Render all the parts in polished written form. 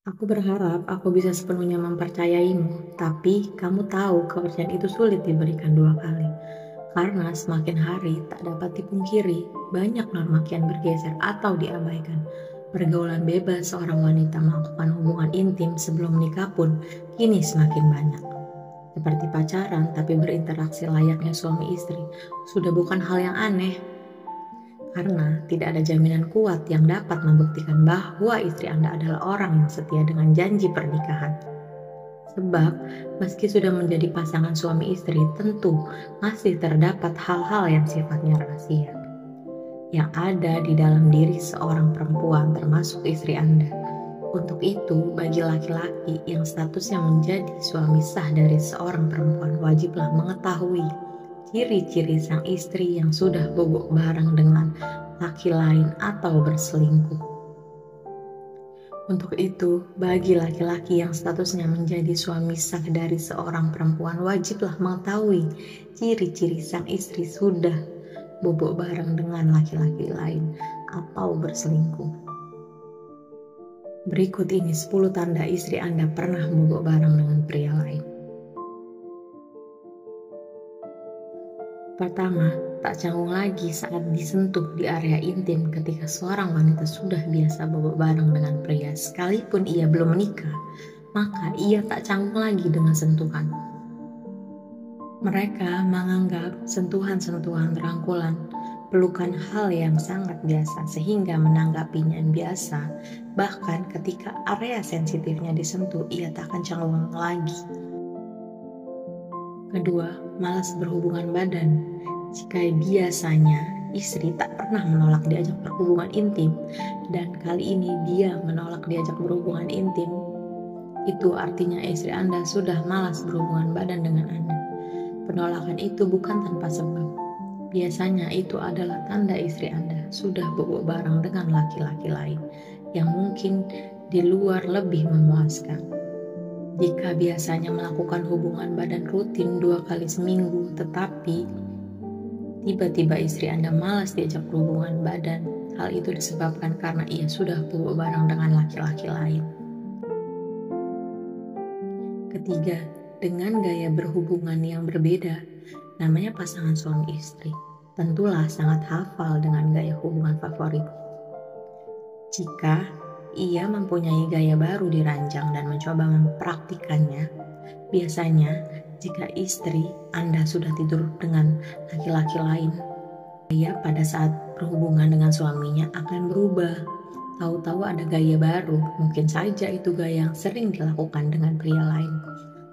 Aku berharap aku bisa sepenuhnya mempercayaimu, tapi kamu tahu kepercayaan itu sulit diberikan dua kali. Karena semakin hari tak dapat dipungkiri, banyak norma kian bergeser atau diabaikan. Pergaulan bebas seorang wanita melakukan hubungan intim sebelum menikah pun kini semakin banyak. Seperti pacaran tapi berinteraksi layaknya suami istri, sudah bukan hal yang aneh. Karena tidak ada jaminan kuat yang dapat membuktikan bahwa istri Anda adalah orang yang setia dengan janji pernikahan. Sebab, meski sudah menjadi pasangan suami istri, tentu masih terdapat hal-hal yang sifatnya rahasia yang ada di dalam diri seorang perempuan termasuk istri Anda. Untuk itu, bagi laki-laki yang statusnya menjadi suami sah dari seorang perempuan, wajiblah mengetahui ciri-ciri sang istri yang sudah bobok bareng dengan laki lain atau berselingkuh. Untuk itu, bagi laki-laki yang statusnya menjadi suami sah dari seorang perempuan, wajiblah mengetahui ciri-ciri sang istri sudah bobok bareng dengan laki-laki lain atau berselingkuh. Berikut ini 10 tanda istri Anda pernah bobok bareng dengan pria lain. Pertama, tak canggung lagi saat disentuh di area intim. Ketika seorang wanita sudah biasa bobok bareng dengan pria sekalipun ia belum menikah, maka ia tak canggung lagi dengan sentuhan. Mereka menganggap sentuhan-sentuhan, rangkulan, pelukan hal yang sangat biasa sehingga menanggapinya biasa. Bahkan ketika area sensitifnya disentuh, ia tak akan canggung lagi. Kedua, malas berhubungan badan. Jika biasanya istri tak pernah menolak diajak berhubungan intim dan kali ini dia menolak diajak berhubungan intim, itu artinya istri Anda sudah malas berhubungan badan dengan Anda. Penolakan itu bukan tanpa sebab. Biasanya itu adalah tanda istri Anda sudah bobok bareng dengan laki-laki lain yang mungkin di luar lebih memuaskan. Jika biasanya melakukan hubungan badan rutin 2 kali seminggu, tetapi tiba-tiba istri Anda malas diajak berhubungan badan, hal itu disebabkan karena ia sudah bobok bareng dengan laki-laki lain. Ketiga, dengan gaya berhubungan yang berbeda. Namanya pasangan suami istri, tentulah sangat hafal dengan gaya hubungan favorit. Jika ia mempunyai gaya baru dirancang dan mencoba mempraktikannya, biasanya jika istri Anda sudah tidur dengan laki-laki lain, gaya pada saat berhubungan dengan suaminya akan berubah. Tahu-tahu ada gaya baru, mungkin saja itu gaya yang sering dilakukan dengan pria lain,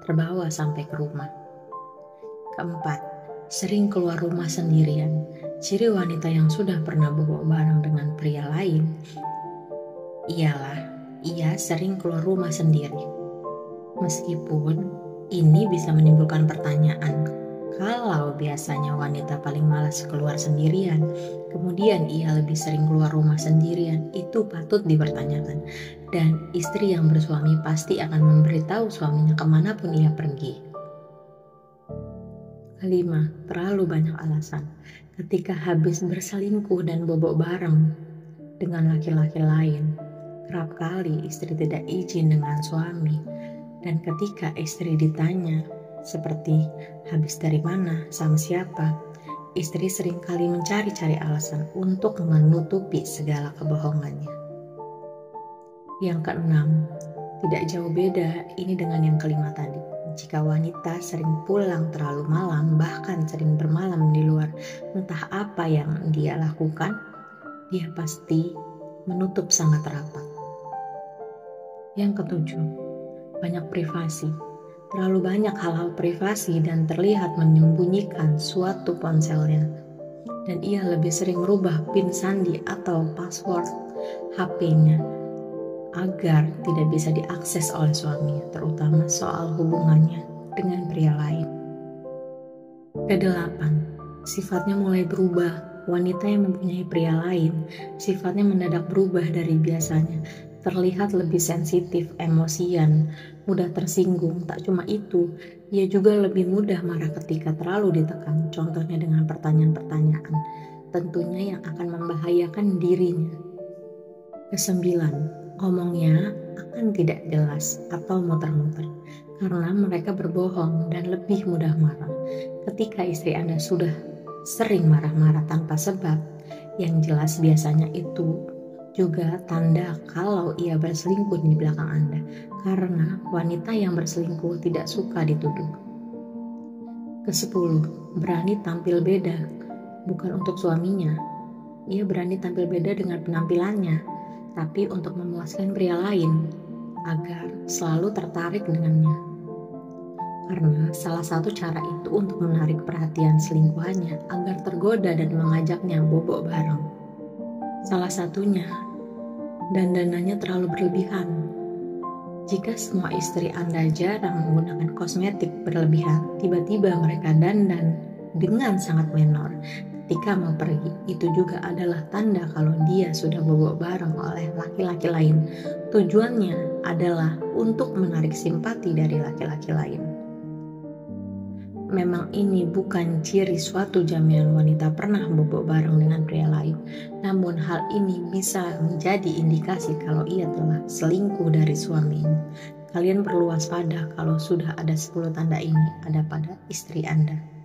terbawa sampai ke rumah. Keempat, sering keluar rumah sendirian. Ciri wanita yang sudah pernah bobok bareng dengan pria lain ialah ia sering keluar rumah sendiri. Meskipun ini bisa menimbulkan pertanyaan, kalau biasanya wanita paling malas keluar sendirian, kemudian ia lebih sering keluar rumah sendirian, itu patut dipertanyakan. Dan istri yang bersuami pasti akan memberitahu suaminya kemanapun ia pergi. Kelima, terlalu banyak alasan. Ketika habis berselingkuh dan bobok bareng dengan laki-laki lain, kerap kali istri tidak izin dengan suami. Dan ketika istri ditanya, seperti habis dari mana, sama siapa, istri seringkali mencari-cari alasan untuk menutupi segala kebohongannya. Yang keenam, tidak jauh beda ini dengan yang kelima tadi. Jika wanita sering pulang terlalu malam, bahkan sering bermalam di luar, entah apa yang dia lakukan, dia pasti menutup sangat rapat. Yang ketujuh, banyak privasi. Terlalu banyak hal-hal privasi dan terlihat menyembunyikan suatu ponselnya. Dan ia lebih sering merubah PIN sandi atau password HP-nya agar tidak bisa diakses oleh suaminya, terutama soal hubungannya dengan pria lain. Kedelapan, sifatnya mulai berubah. Wanita yang mempunyai pria lain, sifatnya mendadak berubah dari biasanya. Terlihat lebih sensitif, emosian, mudah tersinggung. Tak cuma itu, ia juga lebih mudah marah ketika terlalu ditekan. Contohnya dengan pertanyaan-pertanyaan, tentunya yang akan membahayakan dirinya. Kesembilan, Ngomongnya akan tidak jelas atau muter-muter karena mereka berbohong dan lebih mudah marah. Ketika istri Anda sudah sering marah-marah tanpa sebab, yang jelas biasanya itu juga tanda kalau ia berselingkuh di belakang Anda, karena wanita yang berselingkuh tidak suka dituduh. Ke-10, berani tampil beda, bukan untuk suaminya. Ia berani tampil beda dengan penampilannya, tapi untuk memuaskan pria lain, agar selalu tertarik dengannya. Karena salah satu cara itu untuk menarik perhatian selingkuhannya agar tergoda dan mengajaknya bobok bareng. Salah satunya, dandanannya terlalu berlebihan. Jika semua istri Anda jarang menggunakan kosmetik berlebihan, tiba-tiba mereka dandan dengan sangat menor ketika mau pergi, itu juga adalah tanda kalau dia sudah bobok bareng oleh laki-laki lain. Tujuannya adalah untuk menarik simpati dari laki-laki lain. Memang ini bukan ciri suatu jaminan wanita pernah bobok bareng dengan pria lain, namun hal ini bisa menjadi indikasi kalau ia telah selingkuh dari suaminya. Kalian perlu waspada kalau sudah ada 10 tanda ini ada pada istri Anda.